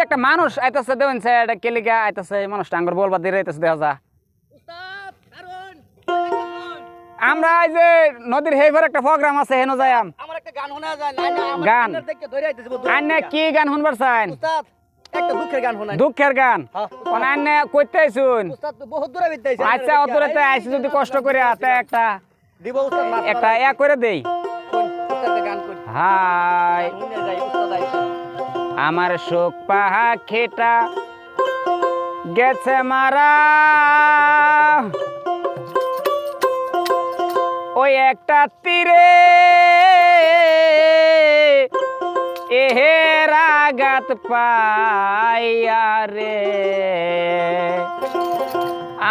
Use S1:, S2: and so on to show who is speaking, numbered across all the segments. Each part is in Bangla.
S1: একটা মানুষ আইতাছে দেন এটা কে লিগা আইতাছে মানুষটা আঙ্গুর বলবা দিয়ে আইতাছে দেখা যা
S2: উস্তাদ কারণ
S1: আমরা এই যে নদীর হেইভার একটা প্রোগ্রাম আছে হেনো যাইম
S2: আমার একটা গান শোনা যায় না না আমার
S1: গান?
S2: কানের দেখে ধরে আইতেছে
S1: আন্নে কি গান শুনবার চান
S2: উস্তাদ একটা দুঃখের গান শোনাই
S1: দুঃখের গান
S2: হ্যাঁ
S1: কোন আন্নে কইতে আইছুন
S2: উস্তাদ তো বহুত দূরে বিদ্যাইছে
S1: আচ্ছা অতরেতে আইছি যদি কষ্ট করে আতে একটা
S2: দিব উস্তাদ মাফ
S1: একটা করে দেই
S2: উস্তাদ গান কই
S1: হাই
S2: শুনে যাই উস্তাদ আইছে
S1: আমার শোক পাখিটা গেছে মারা ওই একটা তীরে এহের আঘাত পাইয়া রে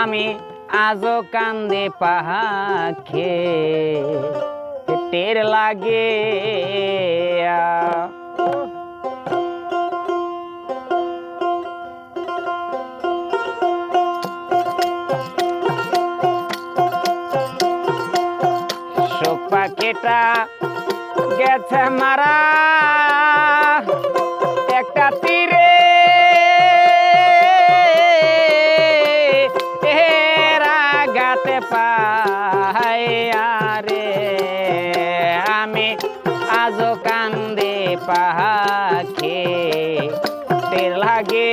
S1: আমি আজও কান্দে পাখে টের লাগে শোক পাখিটা গেছে মারা একটা তীরে এর আঘাতে পাইয়া রে আমি আজও কান্দে পাখে টের লাগে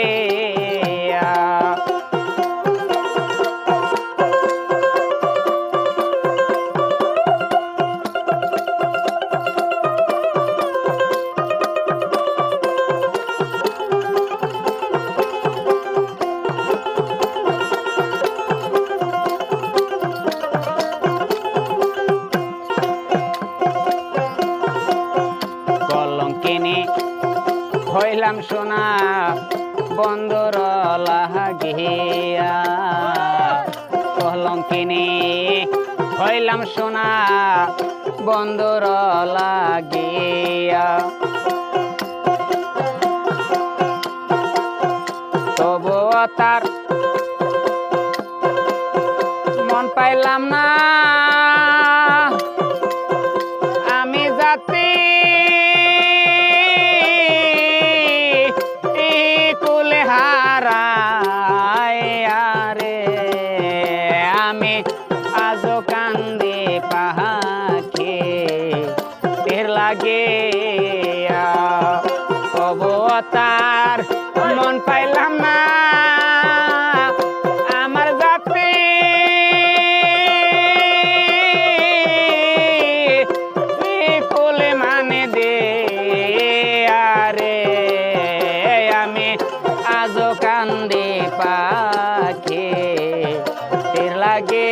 S1: কলঙ্কিনী হইলাম সোনা বন্দর লাগিয়া কলঙ্কিনী হইলাম সোনা বন্দর লাগিয়া তবুও তার মন পাইলাম না আমি জাতি কুলে হারায় রে আমি আজও কান্দে পাখে টের লাগে অবতার মন পাইলাম না আমার জাতি কুলে মানে দে আরে আমি আজও কান্দে পাখে টের লাগে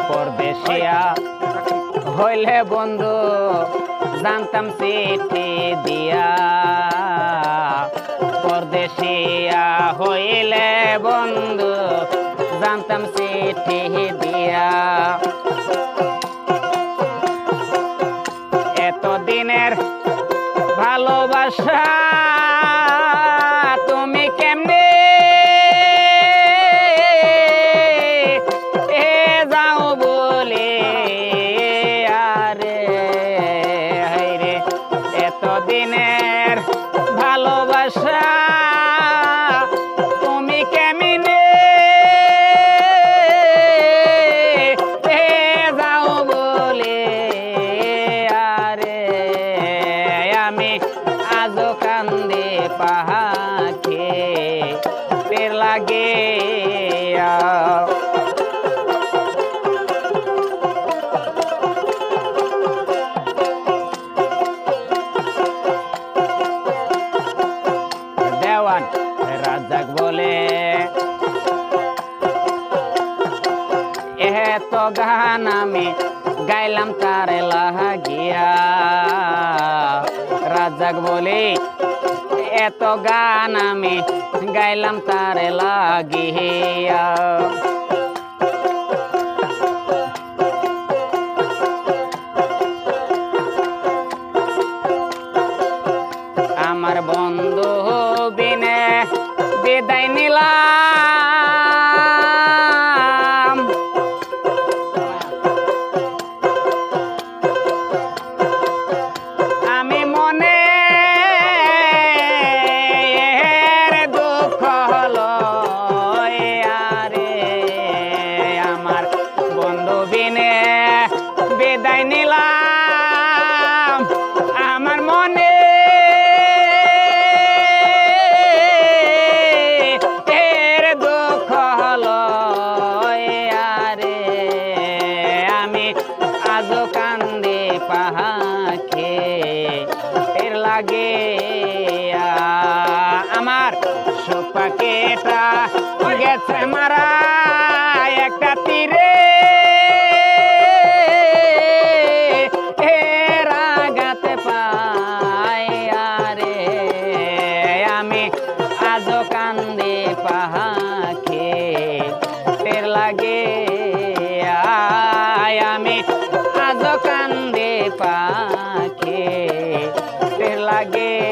S1: পরদেশিয়া হইলে বন্ধু জানতাম চিঠি দিয়া পরদেশিয়া হইলে বন্ধু জানতাম চিঠি দিয়া এতদিনের ভালোবাসা তুমি কেমনে যাও বলে আরে হায়রে এতদিনের ভালোবাসা তুমি কেমনে যাও বলে আরে আমি আজও কান্দে পাখে টের লাগে দেওয়ান রাজাক বলে এত গান আমি গাইলাম তার লাগিয়া রাজাক বলে এত গান আমি গাইলাম তার লাগিয়া আমার বন্ধু বিনে বিদায় নিলাম লাগে আমার সুখ পাখিটা গেছে মারা একটা তীরে রাগাতে পাই আরে আমি আজও কান্দি পাখি টের লাগে আমি আজও কান্দি পাখি টের লাগে